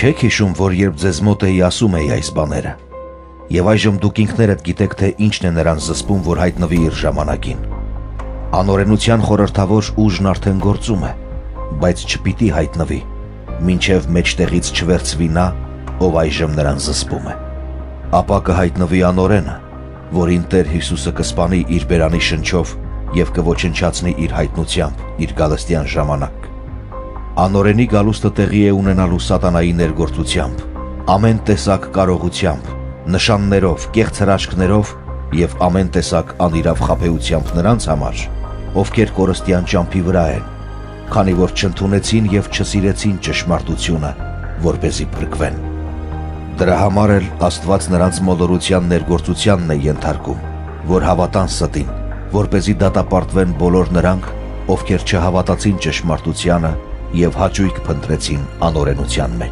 Չեք հիշում, որ երբ ձեզ մոտ էի ասում էի այս բաները, եւ այժմ դուք ինքներդ գիտեք, թե ինչն է նրան զսպում, որ հայտնվի իր ժամանակին։ Անօրենության խորհրդավոր ուժն արդեն գործում է, բայց չպիտի հայտնվի, մինչև մեջտեղից չվերցվի նա, ով այժմ նրան զսպում է։ Ապա կհայտնվի անօրենը, որին Տեր Հիսուսը կսպանի իր բերանի շնչով եւ կոչնչացնի իր հայտնությամբ իր գալստյան ժամանակ։ Անօրենի գալուստը տեղի է ունենալու սատանայի ներգործությամբ, ամեն տեսակ կարողությամբ, նշաններով, կեղծ հրաշքներով եւ ամեն տեսակ անիրավ խաբեությամբ նրանց համար, ովքեր կորստյան ճամփի վրա են, քանի որ չընդունեցին եւ չսիրեցին ճշմարտությունը, որպեսզի փրկվեն։ Դրա համար էլ Աստված նրանց մոլորության ներգործությանն է ենթարկում, որ հավատան ստին, որպեսզի դատապարտվեն բոլոր նրանք, ովքեր չհավատացին ճշմարտությանը եւ հաճույք փնտրեցին անօրենության մեջ։